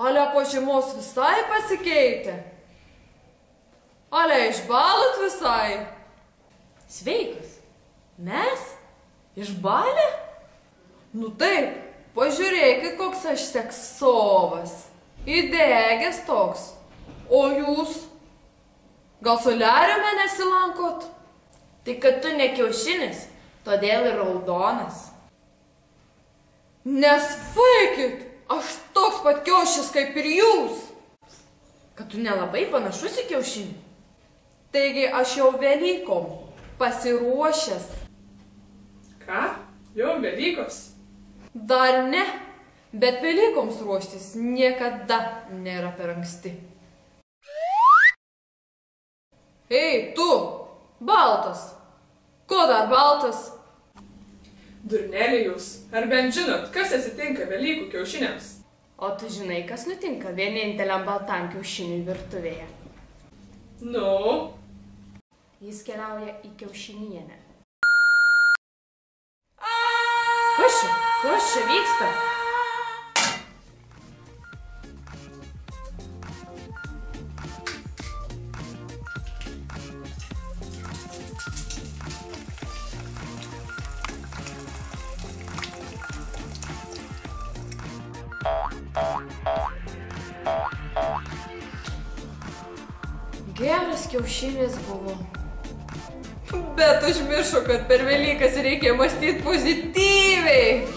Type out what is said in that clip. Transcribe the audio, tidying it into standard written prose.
Ale po žiemos visai pasikeitė? Ale išbalot visai? Sveikas. Mes? Išbalę? Nu taip, pažiūrėkit, koks aš seksovas. Įdegęs toks. O jūs? Gal soliariume nesilankot? Tai kad tu ne kiaušinis, todėl ir raudonas. Nesvaikit, aš toks pat kiaušis kaip ir jūs. Kad tu nelabai panašus į kiaušinį. Taigi aš jau Velykom pasiruošęs. Ką? Jau Velykos? Dar ne, bet Velykoms ruoštis niekada nėra per anksti. Ei, tu, baltas. Ko dar baltas? Durneliai jūs, ar bent žinot, kas atsitinka Velykų kiaušiniams? O tu žinai, kas nutinka vieninteliam baltam kiaušiniui virtuvėje? Nu? Jis keliauja į kiaušinienę. Kas čia vyksta? Geras kiaušinis buvo. Bet užmiršau, kad per Velykas reikia mąstyti pozityviai.